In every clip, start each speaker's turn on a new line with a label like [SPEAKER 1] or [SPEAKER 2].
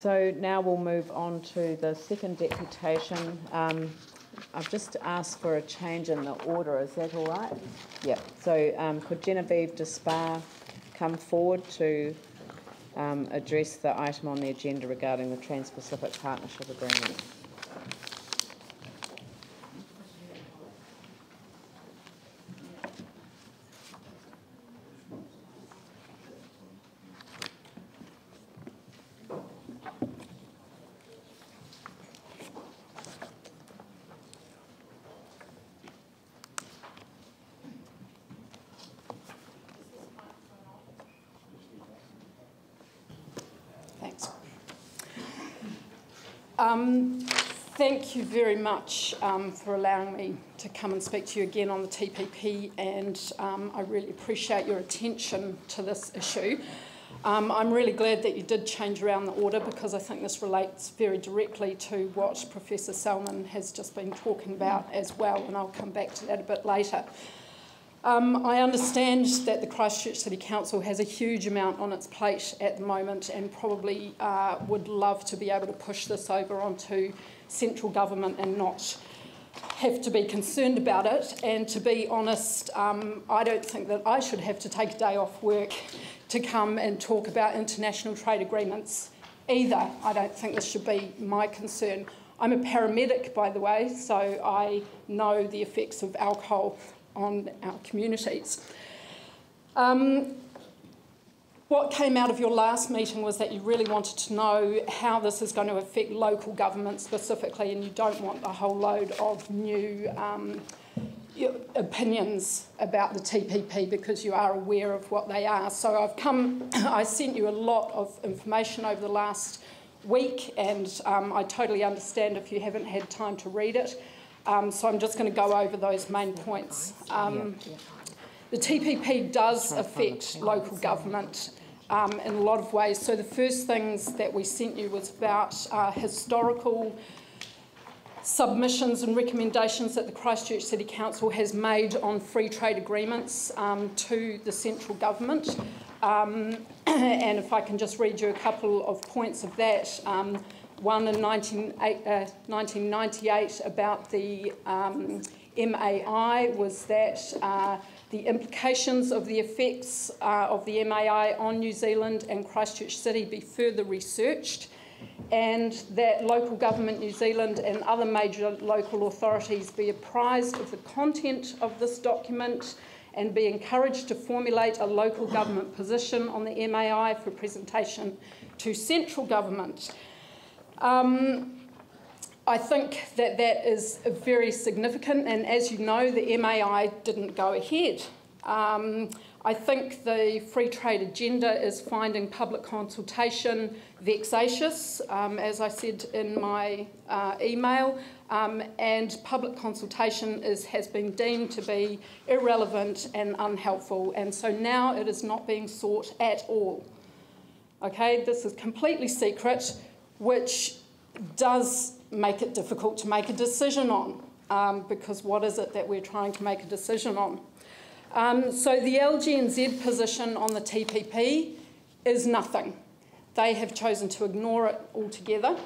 [SPEAKER 1] So now we'll move on to the second deputation. I've just asked for a change in the order. Is that all right? Yeah. So could Genevieve Despar come forward to address the item on the agenda regarding the Trans-Pacific Partnership Agreement?
[SPEAKER 2] Thanks. Thank you very much for allowing me to come and speak to you again on the TPP, and I really appreciate your attention to this issue. I'm really glad that you did change around the order, because I think this relates very directly to what Professor Salmon has just been talking about as well, and I'll come back to that a bit later. I understand that the Christchurch City Council has a huge amount on its plate at the moment, and probably would love to be able to push this over onto central government and not have to be concerned about it. And to be honest, I don't think that I should have to take a day off work to come and talk about international trade agreements either. I don't think this should be my concern. I'm a paramedic, by the way, so I know the effects of alcohol on our communities. What came out of your last meeting was that you really wanted to know how this is going to affect local government specifically, and you don't want a whole load of new opinions about the TPP because you are aware of what they are. So I sent you a lot of information over the last week, and I totally understand if you haven't had time to read it. So I'm just going to go over those main points. The TPP does affect local government in a lot of ways. So the first things that we sent you was about historical submissions and recommendations that the Christchurch City Council has made on free trade agreements to the central government. And if I can just read you a couple of points of that. One in 1998 about the MAI was that the implications of the effects of the MAI on New Zealand and Christchurch City be further researched, and that local government New Zealand and other major local authorities be apprised of the content of this document and be encouraged to formulate a local government position on the MAI for presentation to central government. I think that that is very significant, and as you know, the MAI didn't go ahead. I think the free trade agenda is finding public consultation vexatious, as I said in my email, and public consultation has been deemed to be irrelevant and unhelpful, and so now it is not being sought at all. Okay, this is completely secret, which does make it difficult to make a decision on, because what is it that we're trying to make a decision on? So the LGNZ position on the TPP is nothing. They have chosen to ignore it altogether,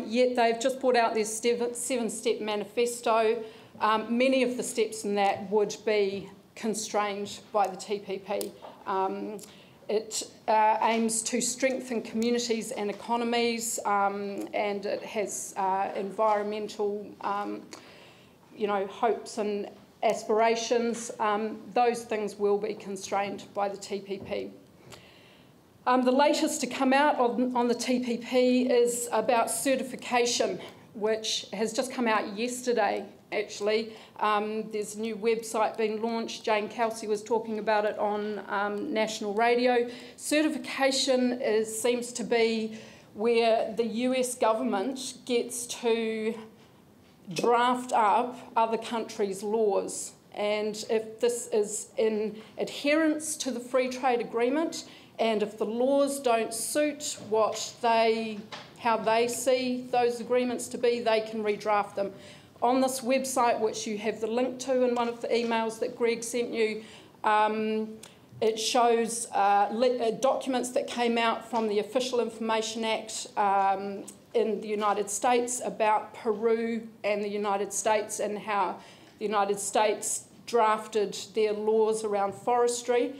[SPEAKER 2] yet they've just brought out their seven-step manifesto. Many of the steps in that would be constrained by the TPP. It aims to strengthen communities and economies, and it has environmental, hopes and aspirations. Those things will be constrained by the TPP. The latest to come out on the TPP is about certification, which has just come out yesterday, actually. There's a new website being launched. Jane Kelsey was talking about it on national radio. Certification seems to be where the US government gets to draft up other countries' laws. And if this is in adherence to the free trade agreement, and if the laws don't suit how they see those agreements to be, they can redraft them. On this website, which you have the link to in one of the emails that Greg sent you, It shows documents that came out from the Official Information Act in the United States about Peru and the United States and how the United States drafted their laws around forestry.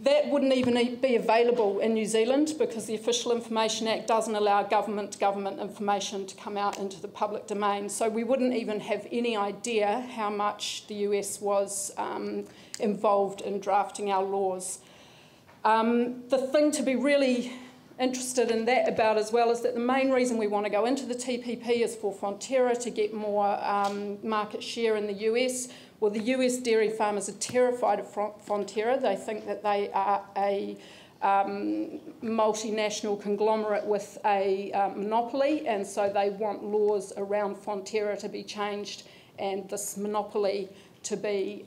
[SPEAKER 2] That wouldn't even be available in New Zealand because the Official Information Act doesn't allow government-to-government information to come out into the public domain. So we wouldn't even have any idea how much the US was involved in drafting our laws. The thing to be really interested in that about as well is that the main reason we want to go into the TPP is for Fonterra to get more market share in the US. Well, the US dairy farmers are terrified of Fonterra. They think that they are a multinational conglomerate with a monopoly, and so they want laws around Fonterra to be changed and this monopoly to be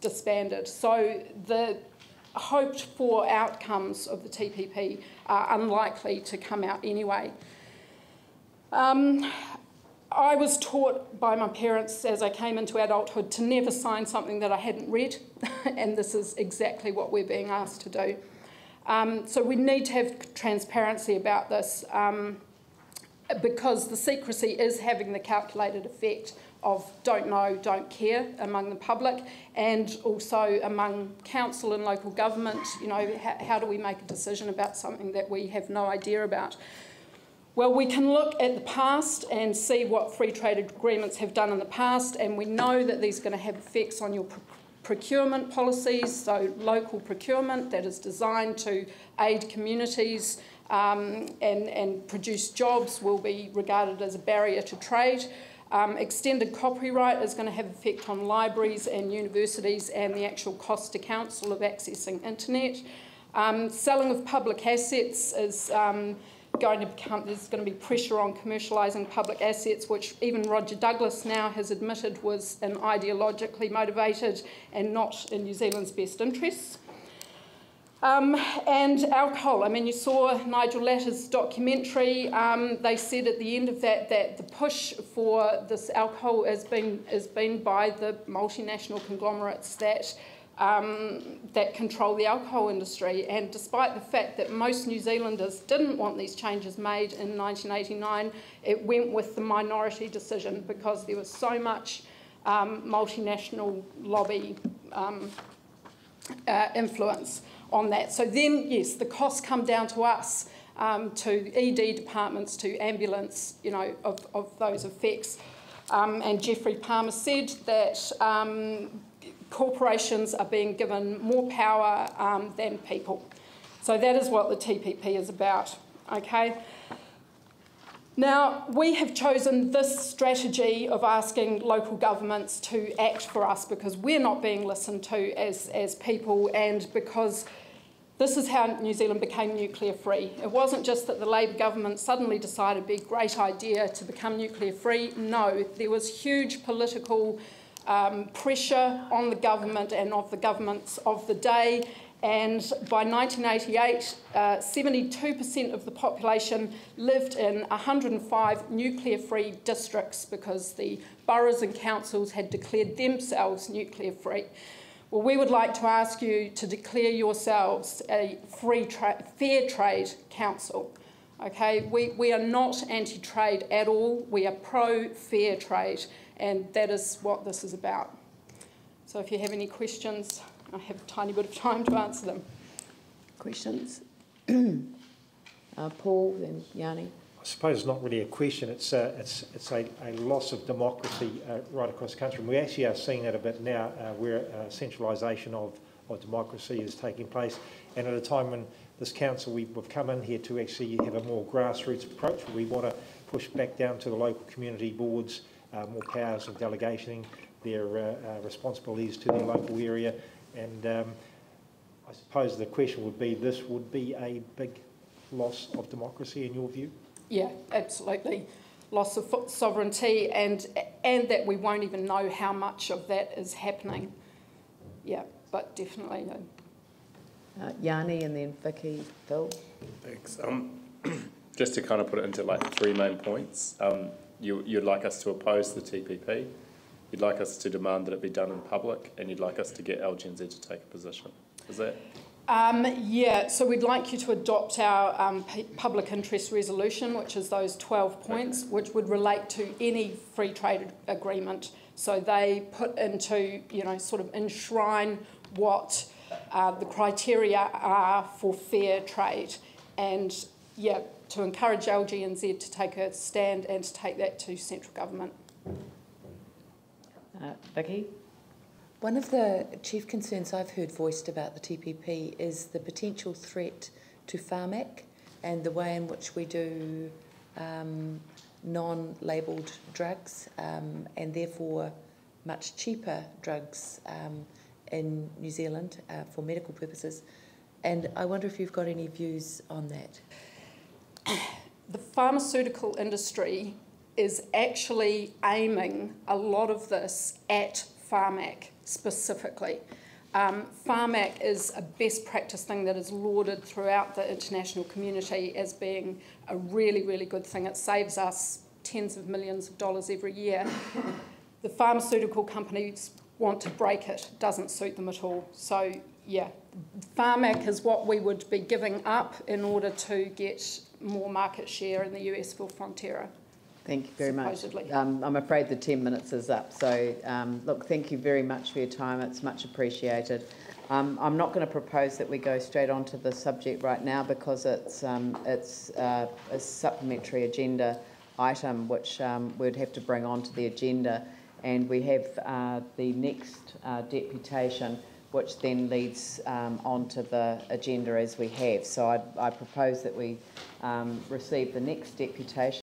[SPEAKER 2] disbanded. So the hoped for outcomes of the TPP are unlikely to come out anyway. I was taught by my parents as I came into adulthood to never sign something that I hadn't read, and this is exactly what we're being asked to do. So we need to have transparency about this because the secrecy is having the calculated effect of don't know, don't care among the public and also among council and local government. You know, how do we make a decision about something that we have no idea about? Well, we can look at the past and see what free trade agreements have done in the past, and we know that these are going to have effects on your procurement policies, so local procurement that is designed to aid communities and produce jobs will be regarded as a barrier to trade. Extended copyright is going to have effect on libraries and universities and the actual cost to council of accessing internet. Selling of public assets is there's going to be pressure on commercialising public assets, which even Roger Douglas now has admitted was an ideologically motivated and not in New Zealand's best interests. And alcohol. I mean, you saw Nigel Latter's documentary. They said at the end of that that the push for this alcohol has been by the multinational conglomerates that control the alcohol industry. And despite the fact that most New Zealanders didn't want these changes made in 1989, it went with the minority decision because there was so much multinational lobby influence on that. So then, yes, the costs come down to us, to ED departments, to ambulance, you know, of those effects. And Geoffrey Palmer said that corporations are being given more power than people. So that is what the TPP is about, okay? Now, we have chosen this strategy of asking local governments to act for us because we're not being listened to as people and because this is how New Zealand became nuclear free. It wasn't just that the Labour government suddenly decided it'd be a great idea to become nuclear free. No, there was huge political pressure on the government and of the governments of the day, and by 1988 72% of the population lived in 105 nuclear free districts because the boroughs and councils had declared themselves nuclear free. Well, we would like to ask you to declare yourselves a fair trade council. Okay, we are not anti-trade at all, we are pro-fair trade, and that is what this is about. So if you have any questions, I have a tiny bit of time to answer them. Questions? Paul, then Yanni.
[SPEAKER 3] I suppose it's not really a question, it's a loss of democracy right across the country. And we actually are seeing that a bit now where centralisation of democracy is taking place. And at a time when this council, we've come in here to actually have a more grassroots approach. We want to push back down to the local community boards, more powers of delegating their responsibilities to their local area. And I suppose the question would be, this would be a big loss of democracy in your view?
[SPEAKER 2] Yeah, absolutely. Loss of sovereignty and that we won't even know how much of that is happening. Yeah, but definitely.
[SPEAKER 1] Yanni and then Vicky, Phil.
[SPEAKER 4] Thanks. Just to kind of put it into like 3 main points, you'd like us to oppose the TPP. you'd like us to demand that it be done in public, and you'd like us to get LGNZ to take a position. Is that?
[SPEAKER 2] Yeah, so we'd like you to adopt our public interest resolution, which is those 12 points, which would relate to any free trade agreement. So they put into, sort of enshrine what the criteria are for fair trade. And, yeah, to encourage LGNZ to take a stand and to take that to central government.
[SPEAKER 1] Vicky?
[SPEAKER 5] One of the chief concerns I've heard voiced about the TPP is the potential threat to Pharmac and the way in which we do non-labelled drugs and therefore much cheaper drugs in New Zealand for medical purposes. And I wonder if you've got any views on that.
[SPEAKER 2] The pharmaceutical industry is actually aiming a lot of this at Pharmac specifically. Pharmac is a best practice thing that is lauded throughout the international community as being a really, really good thing. It saves us tens of millions of dollars every year. The pharmaceutical companies want to break it. It doesn't suit them at all. So, yeah, Pharmac is what we would be giving up in order to get more market share in the US for Fonterra.
[SPEAKER 1] Thank you very much.
[SPEAKER 2] Supposedly.
[SPEAKER 1] I'm afraid the 10 minutes is up. So, look, thank you very much for your time. It's much appreciated. I'm not going to propose that we go straight on to the subject right now because it's a supplementary agenda item which we'd have to bring onto the agenda. And we have the next deputation, which then leads onto the agenda as we have. So I propose that we receive the next deputation.